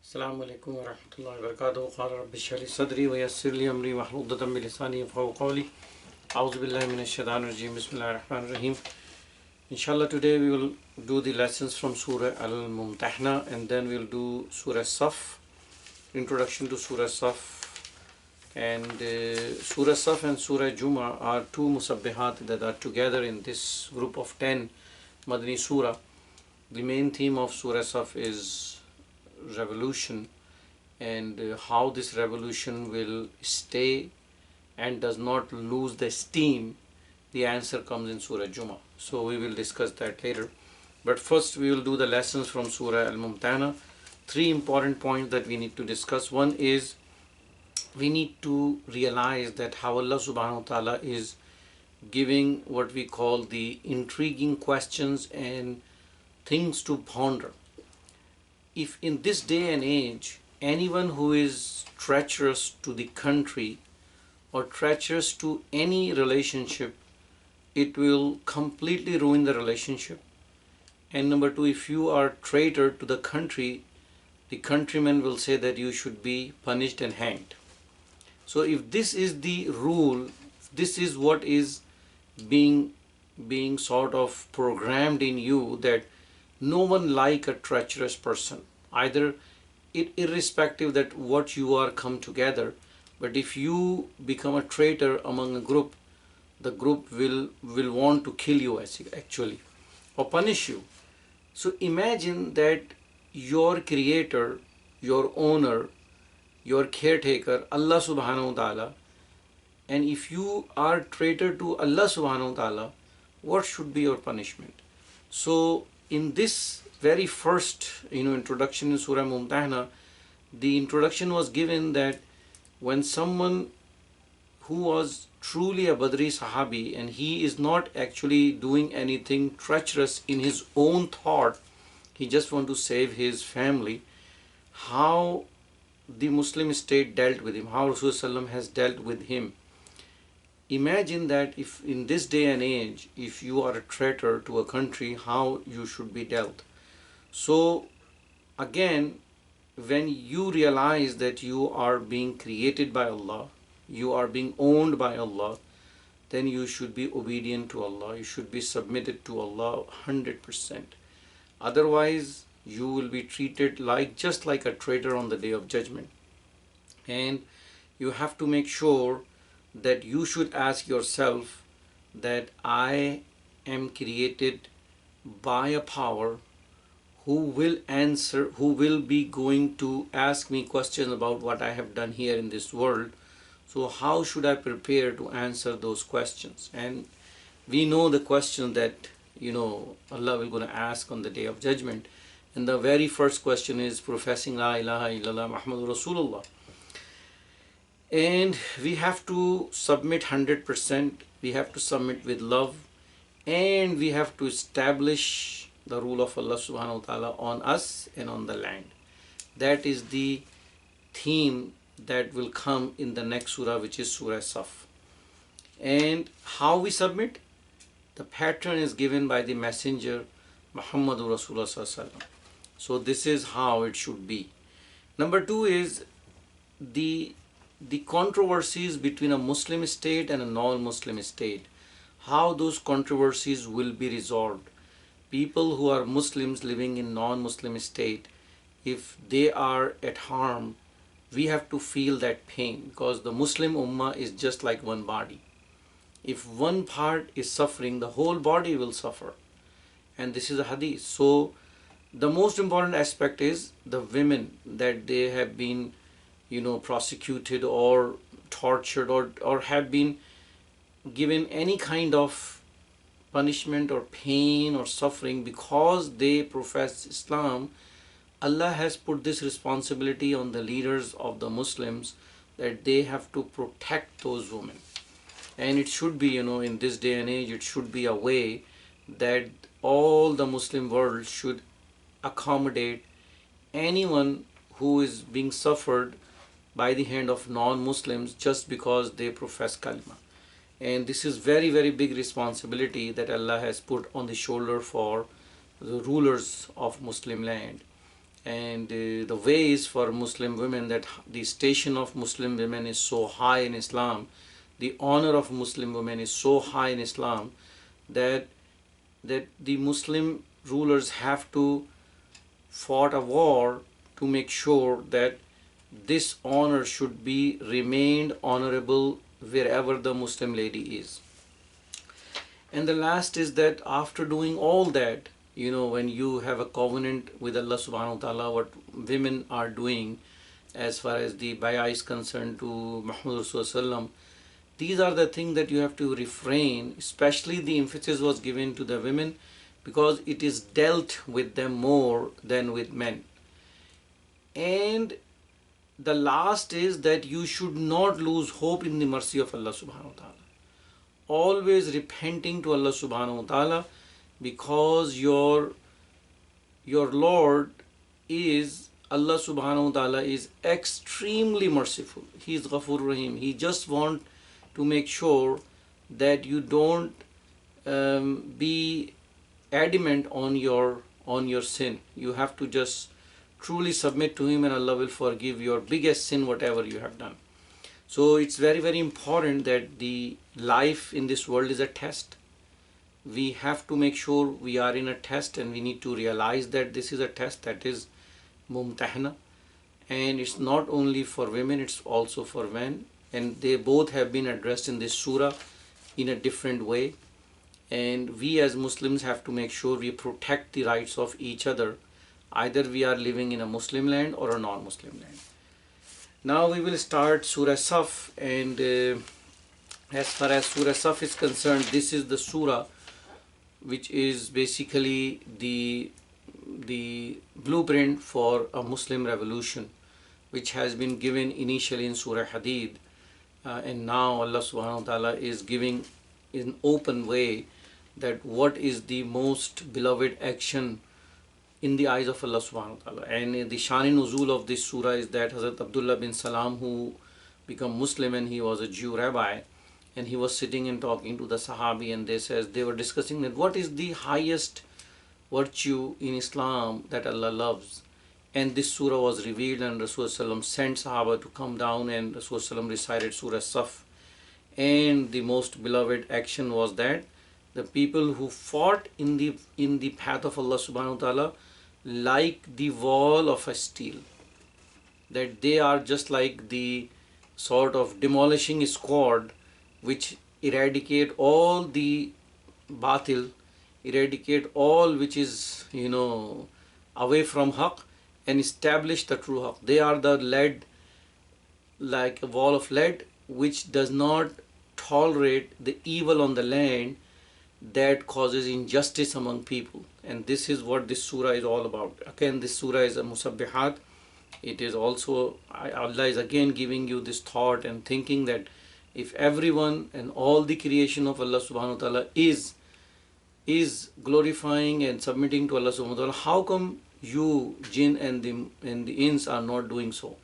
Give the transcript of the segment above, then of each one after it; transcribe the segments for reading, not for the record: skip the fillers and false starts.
Assalamu alaikum wa rahmatullahi wa barakatuh. Qala rabbi shrah li sadri wa yassir li amri wahlul 'uqdatam min lisani yafqahu qawli. A'udhu billahi minash shaitanir rajim. Bismillahir rahmanir rahim. Inshallah, today we will do the lessons from Surah Al-Mumtahna, and then we will do Surah Saf, introduction to Surah Saf. And Surah Saf and Surah Juma are two musabbihat that are together in this group of 10 Madani Surah. The main theme of Surah Saf is revolution, and how this revolution will stay and does not lose the steam. The answer comes in Surah Juma, so we will discuss that later. But first we will do the lessons from Surah Al-Mumtahna. Three important points that we need to discuss. One is we need to realize that how Allah subhanahu wa ta'ala is giving what we call the intriguing questions and things to ponder. If in this day and age anyone who is treacherous to the country or treacherous to any relationship, it will completely ruin the relationship. And number two, if you are traitor to the country, the countrymen will say that you should be punished and hanged. So if this is the rule, this is what is being sort of programmed in you, that no one like a treacherous person, either irrespective that what you are come together, but if you become a traitor among a group, the group will want to kill you actually, or punish you. So imagine that your creator, your owner, your caretaker, Allah subhanahu wa ta'ala, and if you are traitor to Allah subhanahu wa ta'ala, what should be your punishment? So in this very first introduction in Surah Mumtahna, the introduction was given that when someone who was truly a Badri Sahabi and he is not actually doing anything treacherous in his own thought, he just want to save his family, how the Muslim state dealt with him, how Rasulullah has dealt with him. Imagine that if in this day and age, if you are a traitor to a country, how you should be dealt. So again, when you realize that you are being created by Allah, you are being owned by Allah, then you should be obedient to Allah, you should be submitted to Allah 100%. Otherwise you will be treated just like a traitor on the day of judgment. And you have to make sure that you should ask yourself that I am created by a power who will be going to ask me questions about what I have done here in this world. So how should I prepare to answer those questions? And we know the question that Allah will going to ask on the day of judgment. And the very first question is professing La ilaha illallah Muhammadur Rasulullah. And we have to submit 100%, we have to submit with love, and we have to establish the rule of Allah subhanahu wa ta'ala on us and on the land. That is the theme that will come in the next surah, which is Surah Saf. And how we submit? The pattern is given by the messenger Muhammadur Rasulullah sallallahu alaihi wasallam. So this is how it should be. Number two is the controversies between a Muslim state and a non-Muslim state. How those controversies will be resolved. People who are Muslims living in non-Muslim state, if they are at harm, we have to feel that pain, because the Muslim Ummah is just like one body. If one part is suffering, the whole body will suffer. And this is a hadith. So the most important aspect is the women, that they have been prosecuted or tortured or have been given any kind of punishment or pain or suffering because they profess Islam. Allah has put this responsibility on the leaders of the Muslims, that they have to protect those women. And it should be, in this day and age, it should be a way that all the Muslim world should accommodate anyone who is being suffered by the hand of non-Muslims just because they profess kalima. And this is very, very big responsibility that Allah has put on the shoulder for the rulers of Muslim land. and the ways for Muslim women, that the station of Muslim women is so high in Islam, the honor of Muslim women is so high in Islam, that the Muslim rulers have to fought a war to make sure that this honor should be remained honorable wherever the Muslim lady is. And the last is that after doing all that, when you have a covenant with Allah subhanahu wa ta'ala, what women are doing as far as the bay'ah is concerned to Muhammad Rasulullah, these are the things that you have to refrain. Especially the emphasis was given to the women because it is dealt with them more than with men. And the last is that you should not lose hope in the mercy of Allah subhanahu wa ta'ala. Always repenting to Allah subhanahu wa ta'ala, because your Lord is, Allah subhanahu wa ta'ala is extremely merciful. He is Ghafur Rahim. He just want to make sure that you don't be adamant on your sin. You have to just truly submit to Him, and Allah will forgive your biggest sin, whatever you have done. So it's very, very important that the life in this world is a test. We have to make sure we are in a test, and we need to realize that this is a test, that is mumtahna, and it's not only for women, it's also for men, and they both have been addressed in this surah in a different way. And we as Muslims have to make sure we protect the rights of each other, either we are living in a Muslim land or a non-Muslim land. Now we will start Surah Saf, and as far as Surah Saf is concerned, this is the surah which is basically the blueprint for a Muslim revolution, which has been given initially in Surah Hadid, and now Allah subhanahu wa ta'ala is giving in open way that what is the most beloved action in the eyes of Allah subhanahu wa ta'ala. And the Shani-Nuzul of this surah is that Hazrat Abdullah bin Salam, who became Muslim, and he was a Jew rabbi, and he was sitting and talking to the Sahabi, and they were discussing that what is the highest virtue in Islam that Allah loves. And this surah was revealed, and Rasulullah sent Sahaba to come down, and Rasulullah recited Surah Saf. And the most beloved action was that the people who fought in the path of Allah subhanahu wa ta'ala like the wall of a steel, that they are just like the sort of demolishing squad which eradicate all the batil, eradicate all which is away from haqq, and establish the true haqq. They are the lead, like a wall of lead, which does not tolerate the evil on the land that causes injustice among people. And this is what this surah is all about. Again, this surah is a musabbihat. It is also, Allah is again giving you this thought and thinking that if everyone and all the creation of Allah subhanahu wa ta'ala is glorifying and submitting to Allah subhanahu wa ta'ala, how come you, jinn and the ins, are not doing so?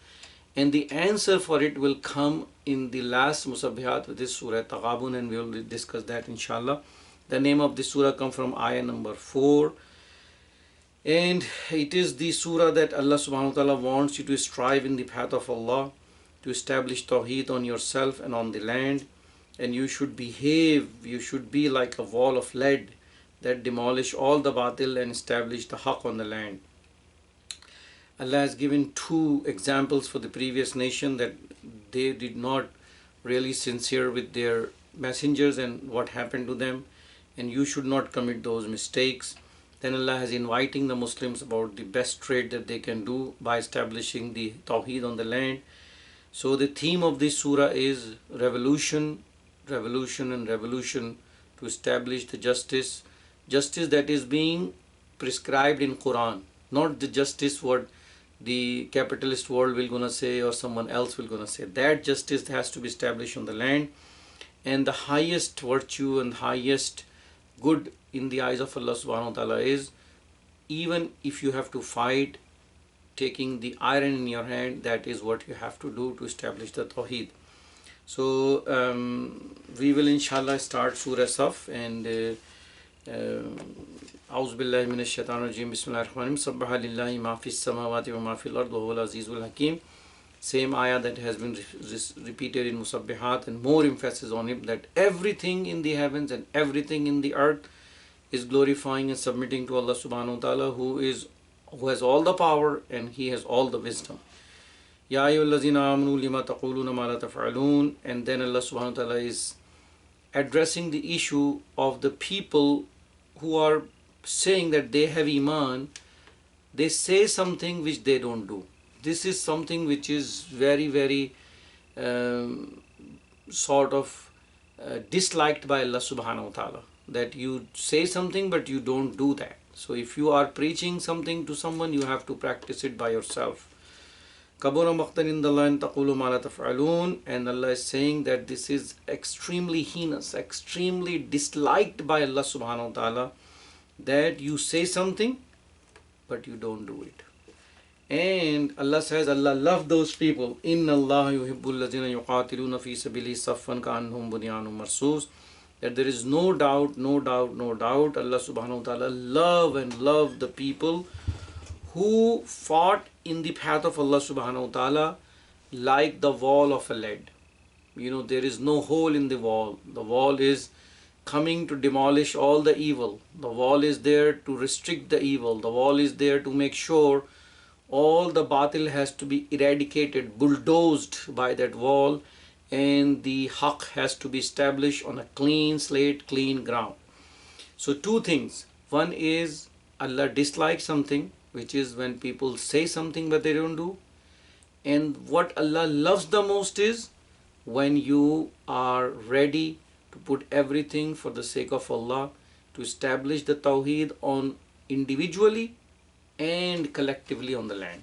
And the answer for it will come in the last musabbihat with this surah Taghabun, and we will discuss that inshallah. The name of this surah comes from ayah number 4, and it is the surah that Allah subhanahu wa ta'ala wants you to strive in the path of Allah, to establish tawheed on yourself and on the land, and you should be like a wall of lead that demolish all the batil and establish the haqq on the land. Allah has given two examples for the previous nation, that they did not really sincere with their messengers and what happened to them, and you should not commit those mistakes. Then Allah is inviting the Muslims about the best trade that they can do by establishing the tawheed on the land. So the theme of this surah is revolution, revolution and revolution, to establish the justice that is being prescribed in Quran, not the justice what the capitalist world will gonna say or someone else will gonna say. That justice has to be established on the land, and the highest virtue and highest good in the eyes of Allah subhanahu wa ta'ala is, even if you have to fight taking the iron in your hand, that is what you have to do to establish the tawheed. So we will inshallah start Surah Saf, and أعوذ بالله من الشيطان الرجيم بسم الله الرحمن الرحيم سبح لله ما في السماوات وما في الأرض وهو العزيز الحكيم. Same ayah that has been repeated in Musabbihat, and more emphasis on it, that everything in the heavens and everything in the earth is glorifying and submitting to Allah subhanahu wa ta'ala, who has all the power and He has all the wisdom. Ya ayyuhallazina amanu lima taquluna ma la taf'alun. And then Allah subhanahu wa ta'ala is addressing the issue of the people who are saying that they have iman, they say something which they don't do. This is something which is very, very sort of disliked by Allah subhanahu wa ta'ala, that you say something but you don't do that. So if you are preaching something to someone, you have to practice it by yourself. Kabura maqtan indallahi an taqulu ma la taf'alun. And Allah is saying that this is extremely heinous, extremely disliked by Allah subhanahu wa ta'ala, that you say something but you don't do it. And Allah says, Allah loves those people. Inna Allah yuhibbul lazina yuqatiluna fi sabili saffan ka'annahum bunyanun marsus. That there is no doubt, Allah subhanahu wa ta'ala love the people who fought in the path of Allah subhanahu wa ta'ala like the wall of a lead. There is no hole in the wall. The wall is coming to demolish all the evil. The wall is there to restrict the evil. The wall is there to make sure all the batil has to be eradicated, bulldozed by that wall, and the haqq has to be established on a clean slate, clean ground. So two things. One is Allah dislikes something, which is when people say something but they don't do. And what Allah loves the most is when you are ready to put everything for the sake of Allah, to establish the Tawheed on individually and collectively on the land.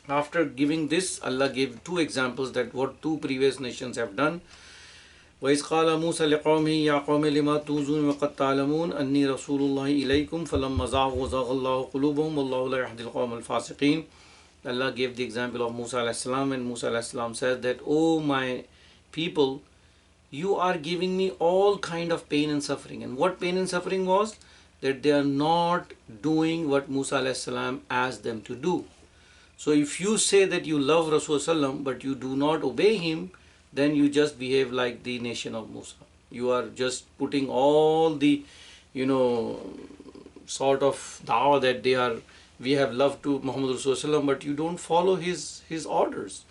After giving this, Allah gave two examples that what two previous nations have done. وَإِذْ قَالَ مُوسَى لِقَوْمِهِ يَا قَوْمِ لِمَا تُؤْذُونَنِي وَقَدْ تَعْلَمُونَ أَنِّي رَسُولُ اللَّهِ إِلَيْكُمْ فَلَمَّا زَاغُوا زَاغَ اللَّهُ قُلُوبَهُمْ وَاللَّهُ لَا يَهْدِي الْقَوْمَ الْفَاسِقِينَ. Allah gave the example of Musa alayhi salam, and Musa alayhi salam said that, "Oh my people, you are giving me all kind of pain and suffering." And what pain and suffering was? That they are not doing what Musa alayhi salam asked them to do. So if you say that you love Rasulullah but you do not obey him, then you just behave like the nation of Musa. You are just putting all the, sort of da'wah that we have love to Muhammad Rasulullah, but you don't follow his orders.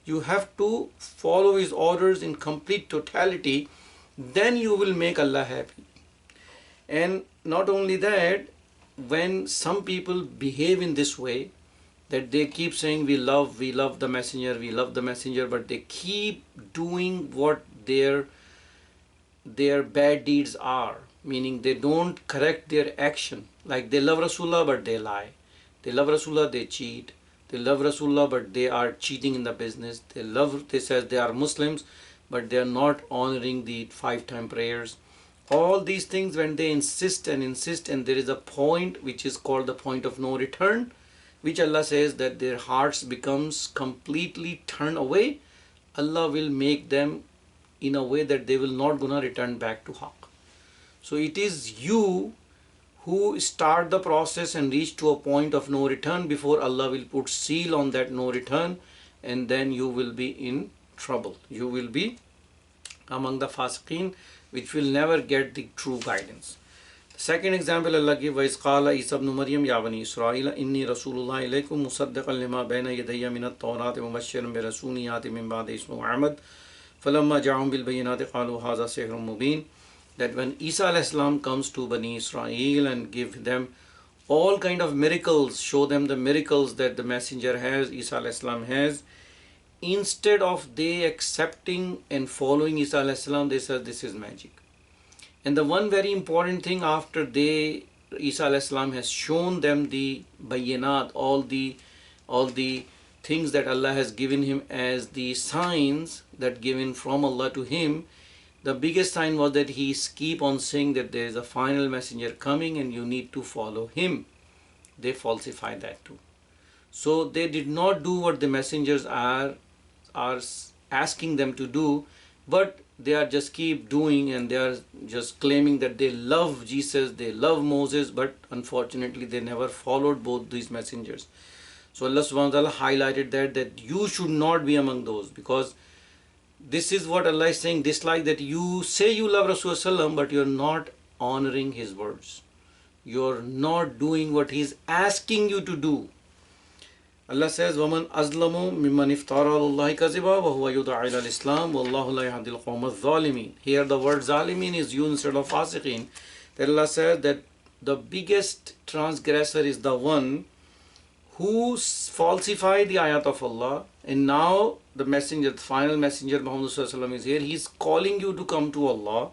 You have to follow his orders in complete totality, then you will make Allah happy. And not only that, when some people behave in this way, that they keep saying we love the messenger, but they keep doing what their bad deeds are, meaning they don't correct their action. Like they love Rasulullah but they lie. They love Rasulullah, they cheat. They love Rasulullah but they are cheating in the business. They says they are Muslims but they are not honoring the 5-time prayers. All these things, when they insist, and there is a point which is called the point of no return, which Allah says that their hearts becomes completely turned away, Allah will make them in a way that they will not gonna return back to haqq. So it is you who start the process and reach to a point of no return before Allah will put seal on that no return, and then you will be in trouble. You will be among the fasiqeen, which will never get the true guidance. The second example Allah gives, وَإِذْ قَالَ عِيسَى ابْنُ مَرْيَمَ يَا بَنِي إِسْرَائِيلَ إِنِّي رَسُولُ اللَّهِ إِلَيْكُمْ مُصَدِّقًا لِمَا بَيْنَ يَدَيَّ مِنَ التَّوْرَاةِ وَمُبَشِّرًا بِرَسُولٍ يَأْتِي مِنْ بَعْدِي اسْمُهُ أَحْمَدُ فَلَمَّا جَاءَهُم بِالْبَيِّنَاتِ قَالُوا هَذَا سِحْرٌ مُبِينٌ. That when Isa alayhi salam comes to Bani Israel and give them all kind of miracles, show them the miracles that the messenger has, Isa alayhi salam has, instead of they accepting and following Isa alayhi salam, they said this is magic. And the one very important thing, after Isa alayhi salam has shown them the bayyanat, all the things that Allah has given him as the signs that given from Allah to him, the biggest sign was that he keep on saying that there is a final messenger coming and you need to follow him. They falsified that too. So they did not do what the messengers are asking them to do, but they are just keep doing, and they are just claiming that they love Jesus, they love Moses, but unfortunately they never followed both these messengers. So Allah subhanahu wa ta'ala highlighted that you should not be among those, because this is what Allah is saying, dislike that you say you love Rasulullah, but you're not honoring his words. You're not doing what he's asking you to do. Allah says, وَمَنْ أَظْلَمُ مِمَّنْ اِفْتَارَ اللَّهِ كَذِبًا وَهُوَ يُدْعَى إِلَى الْإِسْلَامِ وَاللَّهُ لَا يَهْدِي الْقَوْمَ الظَّالِمِينَ. Here the word zalimin is used instead of fasiqin. That Allah says that the biggest transgressor is the one who falsified the ayat of Allah, and now the messenger, the final messenger Muhammad is here. He's calling you to come to Allah,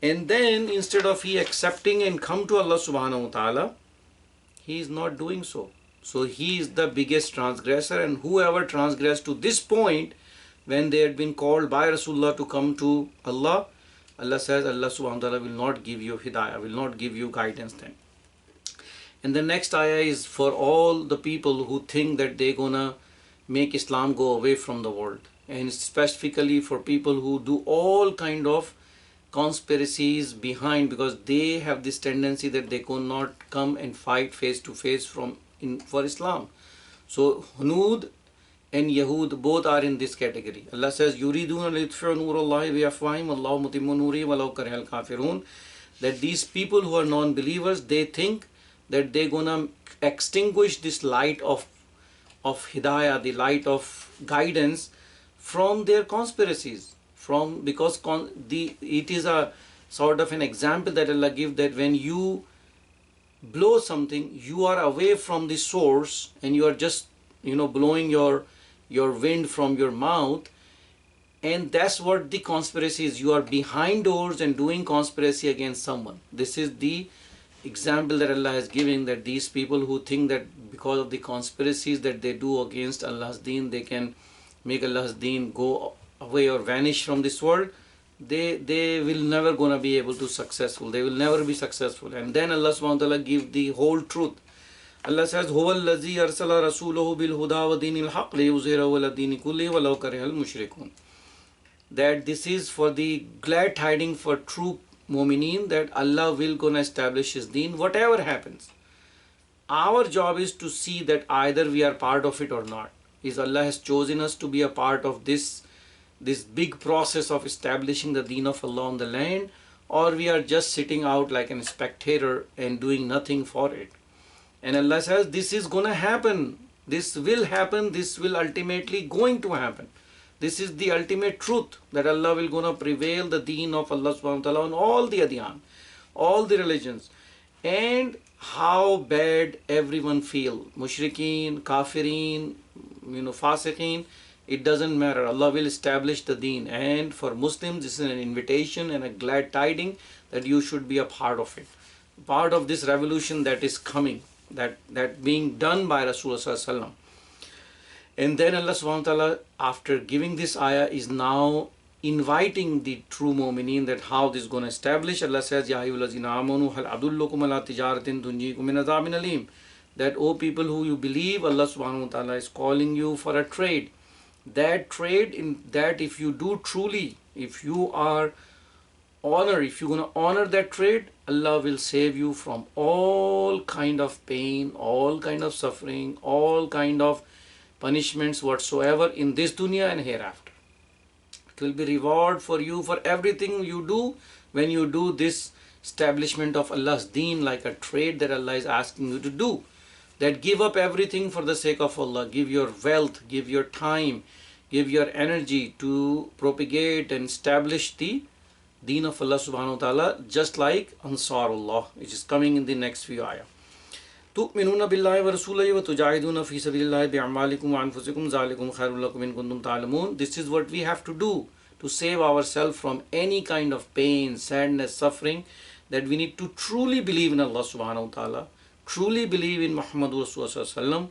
and then instead of he accepting and come to Allah subhanahu wa ta'ala, he is not doing so. So he is the biggest transgressor, and whoever transgressed to this point when they had been called by Rasulullah to come to Allah, Allah says Allah subhanahu wa ta'ala will not give you hidayah, will not give you guidance then. And the next ayah is for all the people who think that they're gonna make Islam go away from the world, and specifically for people who do all kind of conspiracies behind, because they have this tendency that they could not come and fight face to face for Islam. So Hunud and Yahud both are in this category. Allah says, yuriduna liyutfi'u nurallahi bi afwahihim wallahu mutimmu nurihi walau karihal kafirun. That these people who are non-believers, they think that they're gonna extinguish this light of hidayah, the light of guidance, from their conspiracies. Because it is a sort of an example that Allah gives, that when you blow something, you are away from the source, and you are just blowing your wind from your mouth, and that's what the conspiracy is. You are behind doors and doing conspiracy against someone. This is the example that Allah is giving, that these people who think that because of the conspiracies that they do against Allah's deen, they can make Allah's deen go away or vanish from this world, they will never gonna be able to successful. They will never be successful. And then Allah subhanahu wa ta'ala give the whole truth. Allah says, هُوَ الَّذِي أَرْسَلَ رَسُولَهُ بِالْهُدَى وَدِينِ الْحَقِّ لِيُظْهِرَهُ عَلَى الدِّينِ كُلِّهِ وَلَوْ كَرِهَ الْمُشْرِكُونَ. That this is for the glad tidings for true mu'mineen, that Allah will gonna establish his deen whatever happens. Our job is to see that either we are part of it or not. Is Allah has chosen us to be a part of this big process of establishing the deen of Allah on the land, or we are just sitting out like a spectator and doing nothing for it. And Allah says this is gonna happen, this will happen, this will ultimately going to happen. This is the ultimate truth, that Allah will gonna prevail the deen of Allah subhanahu wa ta'ala on all the adyan, all the religions. And how bad everyone feel, mushrikeen, kafirin, fasiqeen, it doesn't matter. Allah will establish the deen. And for Muslims, this is an invitation and a glad tiding that you should be a part of it. Part of this revolution that is coming, that being done by Rasulullah sallallahu alaihi wasallam. And then Allah subhanahu wa ta'ala, after giving this ayah, is now inviting the true mu'mineen that how this is going to establish. Allah says, Ya ayyuhallazina amanu hal adullukum ala tijaratin tunjikum min adhabin alim. That, O people who you believe, Allah subhanahu wa ta'ala is calling you for a trade. That trade, in that if you do truly, if you are if you're going to honor that trade, Allah will save you from all kind of pain, all kind of suffering, all kind of punishments whatsoever in this dunya and hereafter. It will be reward for you for everything you do when you do this establishment of Allah's deen, like a trade that Allah is asking you to do. That give up everything for the sake of Allah. Give your wealth, give your time, give your energy to propagate and establish the deen of Allah subhanahu wa ta'ala, just like Ansarullah, which is coming in the next few ayah. تُؤْمِنُونَ بِاللَّهِ وَرَسُولِهِ وَتُجَاهِدُونَ فِي سَبِيلِ اللَّهِ بِأَعْمَالِكُمْ وَأَنفُسِكُمْ ذَلِكُمْ خَيْرٌ لَكُمْ إِن كُنتُمْ تَعْلَمُونَ. This is what we have to do to save ourselves from any kind of pain, sadness, suffering, that we need to truly believe in Allah subhanahu wa ta'ala, truly believe in Muhammadur Rasulullah,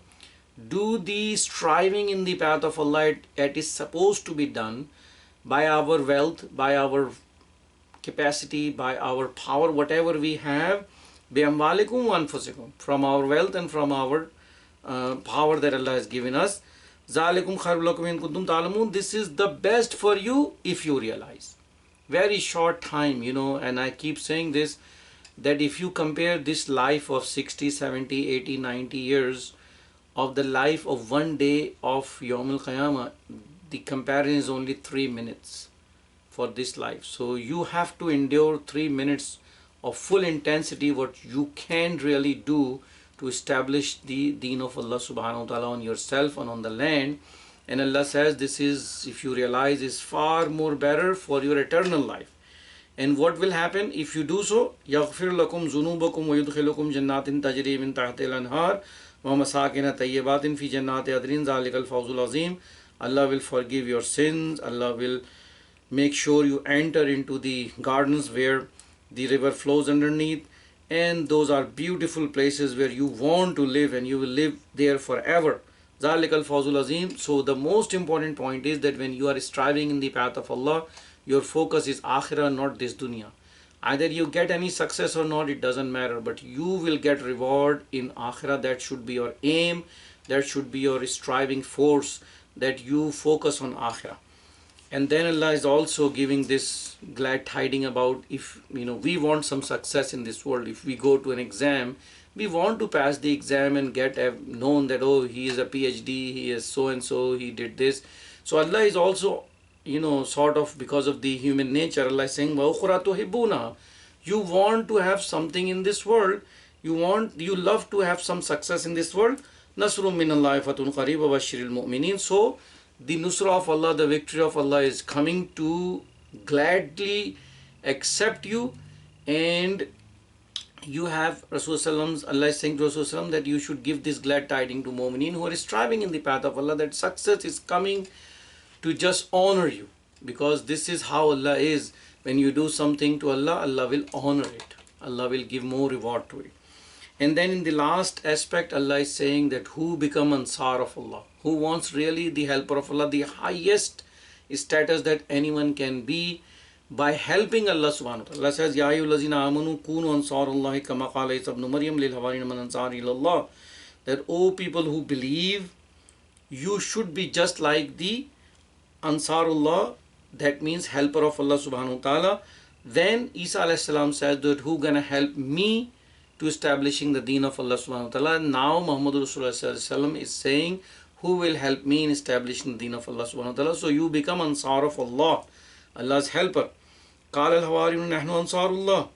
do the striving in the path of Allah that is supposed to be done by our wealth, by our capacity, by our power, whatever we have, بِأَمْوَالِكُمْ وَأَنفُسِكُمْ, from our wealth and from our power that Allah has given us. ذَلِكُمْ خَيْرٌ لَكُمْ إِن كُنتُمْ تَعْلَمُونَ. This is the best for you if you realize. very short time, and I keep saying this, that if you compare this life of 60, 70, 80, 90 years of the life of one day of Yawm al-Qiyamah, the comparison is only 3 minutes for this life. So you have to endure 3 minutes of full intensity, what you can really do to establish the deen of Allah subhanahu wa ta'ala on yourself and on the land. And Allah says this is, if you realize, is far more better for your eternal life. And what will happen if you do so? يَغْفِرْ لَكُمْ ذُنُوبَكُمْ وَيُدْخِلُكُمْ جَنَّاتٍ تَجْرِي مِنْ تَحْتِهَا الْأَنْهَارُ وَمَسَاكِنَ طَيِّبَاتٍ فِي جَنَّاتِ عَدْنٍ ذَلِكَ الْفَوْزُ الْعَظِيمُ. Allah will forgive your sins. Allah will make sure you enter into the gardens where the river flows underneath, and those are beautiful places where you want to live, and you will live there forever. ذَلِكَ الْفَوْزُ الْعَظِيمُ. So the most important point is that when you are striving in the path of Allah, your focus is akhirah, not this dunya. Either you get any success or not, it doesn't matter, but you will get reward in akhirah. That should be your aim, that should be your striving force, that you focus on akhirah. And then Allah is also giving this glad tiding about, if we want some success in this world, if we go to an exam, we want to pass the exam and get known that, oh, he is a PhD, he is so and so, he did this. So Allah is also, sort of, because of the human nature, Allah is saying, وَأُخْرَى تُحِبُّونَهَا. You want to have something in this world, you love to have some success in this world. نَصْرٌ مِّنَ اللَّهِ فَتٌ قَرِيبٌ وَبَشِّرِ الْمُؤْمِنِينَ. So the nusra of Allah, the victory of Allah is coming to gladly accept you. And you have Rasulullah, Allah is saying to Rasulullah that you should give this glad tiding to mu'mineen who are striving in the path of Allah, that success is coming to just honor you, because this is how Allah is. When you do something to Allah, Allah will honor it, Allah will give more reward to it. And then in the last aspect, Allah is saying that who become Ansar of Allah, who wants really the helper of Allah, the highest status that anyone can be, by helping Allah subhanahu wa ta'ala. Allah says, Ya ayyuhallazina amanu kunu ansarullahi kama qala Isa ibn Maryam lil hawariyyin man ansari ilallah. That, O people who believe, you should be just like the Ansarullah, that means helper of Allah subhanahu wa ta'ala. Then Isa alayhi salam says that who gonna help me to establishing the deen of Allah subhanahu wa ta'ala. Now Muhammad Rasulullah is saying, who will help me in establishing the deen of Allah subhanahu wa ta'ala. So you become Ansar of Allah, Allah's helper. قال الحواريون نحن أنصار الله.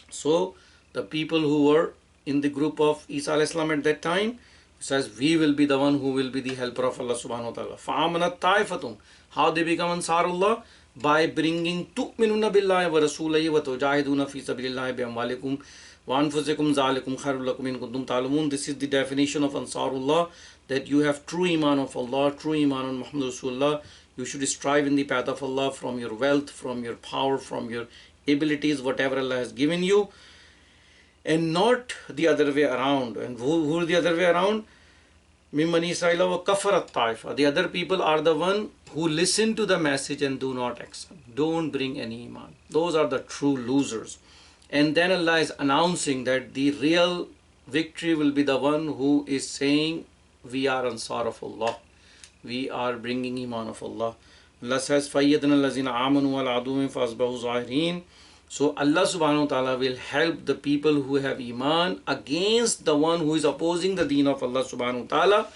So the people who were in the group of Isa alayhi salam at that time says, we will be the one who will be the helper of Allah subhanahu wa ta'ala. فَآمَنَتْ طَائِفَةٌ. How they become Ansarullah? By bringing تُؤْمِنُونَ بِاللَّهِ وَرَسُولِهِ وَتُجَاهِدُونَ فِي سَبِيلِ اللَّهِ بِأَمْوَالِكُمْ وَأَنفُسِكُمْ ذَلِكُمْ خَيْرٌ لَكُمْ إِن كُنتُمْ تَعْلَمُونَ. This is the definition of Ansarullah, that you have true iman of Allah, true iman on Muhammad Rasulullah. You should strive in the path of Allah from your wealth, from your power, from your abilities, whatever Allah has given you, and not the other way around. And who are the other way around? مِمَّنْ إِسْرَائِيلَ وَكَفَرَتْ طَائِفَةٌ. The other people are the one who listen to the message and do not accept, don't bring any iman. Those are the true losers. And then Allah is announcing that the real victory will be the one who is saying, we are Ansar of Allah, we are bringing iman of Allah. Allah says, فَيَّدْنَا الَّذِينَ آمَنُوا وَالْعَدُوِّن فَأَصْبَحُوا ظَاهِرِينَ. So Allah subhanahu wa ta'ala will help the people who have iman against the one who is opposing the deen of Allah subhanahu wa ta'ala.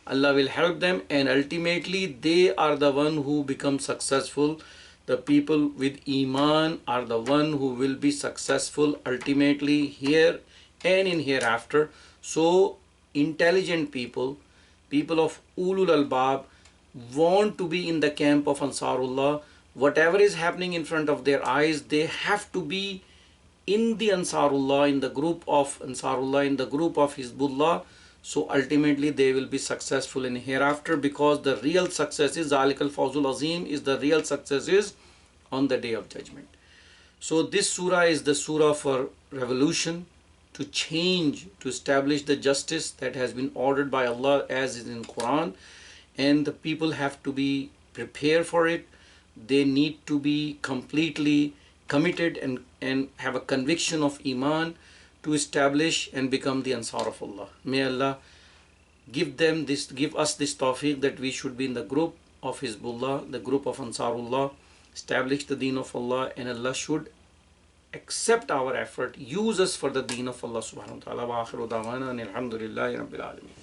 Allah will help them, and ultimately they are the one who become successful. The people with iman are the one who will be successful ultimately here and in hereafter. So intelligent people, people of ulul albab, want to be in the camp of Ansarullah. Whatever is happening in front of their eyes, they have to be in the Ansarullah, in the group of Ansarullah, in the group of Hizbullah. So ultimately they will be successful in hereafter, because the real success is ذَلِكَ الْفَوْزُ الْعَظِيمُ, is the real success is on the day of judgment. So this surah is the surah for revolution, to change, to establish the justice that has been ordered by Allah as is in Quran, and the people have to be prepared for it. They need to be completely committed and have a conviction of iman to establish and become the Ansar of Allah. May Allah give us this tawfiq that we should be in the group of Hizbullah, the group of Ansarullah, establish the deen of Allah, and Allah should accept our effort, use us for the deen of Allah subhanahu wa ta'ala. Wa akhiru da'wana alhamdulillahi rabbil alameen.